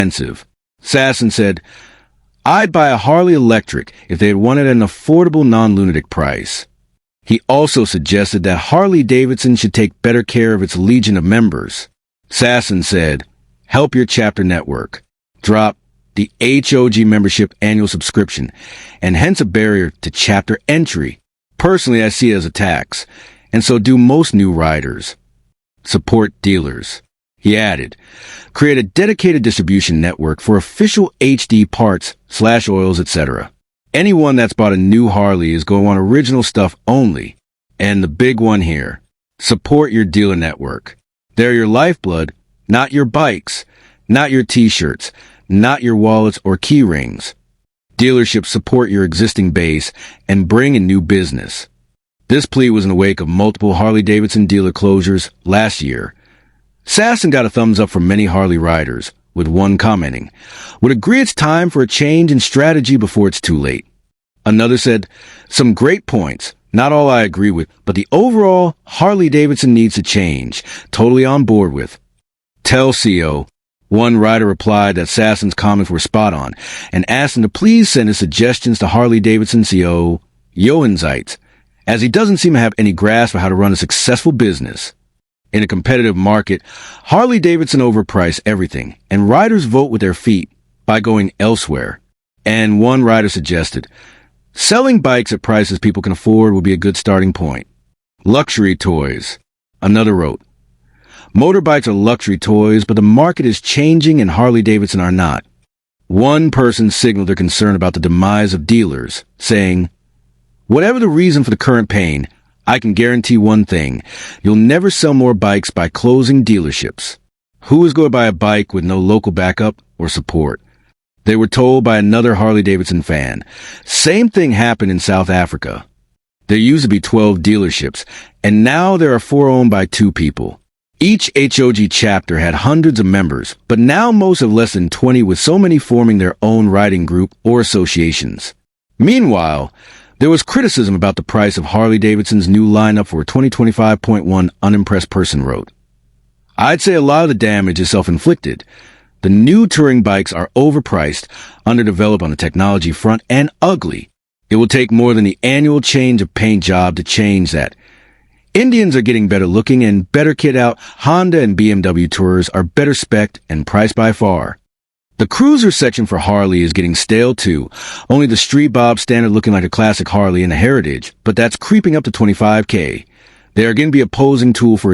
expensive. Sasson said, I'd buy a Harley Electric if they had won it at an affordable non-lunatic price. He also suggested that Harley Davidson should take better care of its legion of members. Sasson said, help your chapter network. Drop the HOG membership annual subscription, and hence a barrier to chapter entry. Personally, I see it as a tax, and so do most new riders. Support dealers. He added, create a dedicated distribution network for official HD parts, /oils, etc. Anyone that's bought a new Harley is going to want original stuff only. And the big one here, support your dealer network. They're your lifeblood, not your bikes, not your t-shirts, not your wallets or key rings. Dealerships support your existing base and bring in new business. This plea was in the wake of multiple Harley Davidson dealer closures last year. Sasson got a thumbs up from many Harley riders, with one commenting, would agree it's time for a change in strategy before it's too late. Another said, some great points, not all I agree with, but the overall Harley Davidson needs to change, totally on board with. Tell CO. One rider replied that Sasson's comments were spot on, and asked him to please send his suggestions to Harley Davidson CO Johanseitz, as he doesn't seem to have any grasp of how to run a successful business. In a competitive market, Harley Davidson overprice everything, and riders vote with their feet by going elsewhere. And one rider suggested, selling bikes at prices people can afford would be a good starting point. Luxury toys. Another wrote, motorbikes are luxury toys, but the market is changing and Harley Davidson are not. One person signaled their concern about the demise of dealers, saying, whatever the reason for the current pain, I can guarantee one thing, you'll never sell more bikes by closing dealerships. Who is going to buy a bike with no local backup or support? They were told by another Harley Davidson fan. Same thing happened in South Africa. There used to be 12 dealerships, and now there are 4 owned by 2 people. Each HOG chapter had hundreds of members, but now most have less than 20, with so many forming their own riding group or associations. Meanwhile, there was criticism about the price of Harley Davidson's new lineup for 2025.1 unimpressed person wrote. I'd say a lot of the damage is self-inflicted. The new touring bikes are overpriced, underdeveloped on the technology front, and ugly. It will take more than the annual change of paint job to change that. Indians are getting better looking and better kit out. Honda and BMW Tourers are better spec'd and priced by far. The cruiser section for Harley is getting stale too, only the Street Bob standard looking like a classic Harley and a Heritage, but that's creeping up to $25K. They are going to be a posing tool for